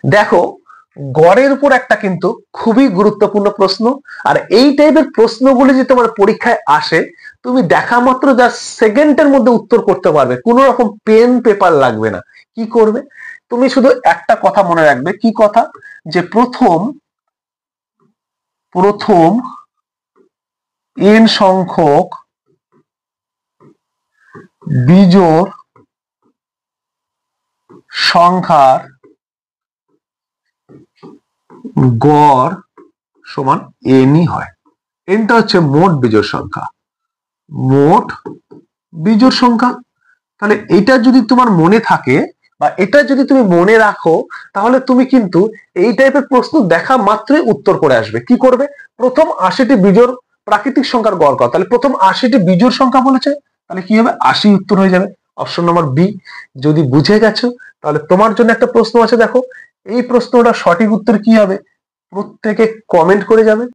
দেখো, গড়ের উপর একটা কিন্তু খুবই গুরুত্বপূর্ণ প্রশ্ন। আর এই টাইপের প্রশ্নগুলি যদি তোমার পরীক্ষায় আসে, তুমি দেখা মাত্র যা সেকেন্ডের মধ্যে উত্তর করতে পারবে, কোনো রকম পেন পেপার লাগবে না। কি করবে, তুমি শুধু একটা কথা মনে রাখবে। কি কথা? যে প্রথম n সংখ্যক বিজোড় সংখ্যার গড় সমান nই হয়। nটা হচ্ছে মোট বিজোড় সংখ্যা, মোট বিজোড় সংখ্যা। তাহলে এটা যদি তোমার মনে থাকে বা এটা যদি তুমি মনে রাখো, তাহলে তুমি কিন্তু এই টাইপের প্রশ্ন দেখা মাত্রই উত্তর করে আসবে। কি করবে, প্রথম 80টি বিজোড় প্রাকৃতিক সংখ্যার গড় কত, তাহলে প্রথম 80টি বিজোড় সংখ্যা বলেছে, তাহলে কি হবে, 80 উত্তর হয়ে যাবে। Option number B. যদি বুঝে গেছো, তাহলে তোমার জন্য একটা প্রশ্ন আছে। দেখো, এই প্রশ্নটা সঠিক উত্তর কি হবে, প্রত্যেকে কমেন্ট করে যাবে।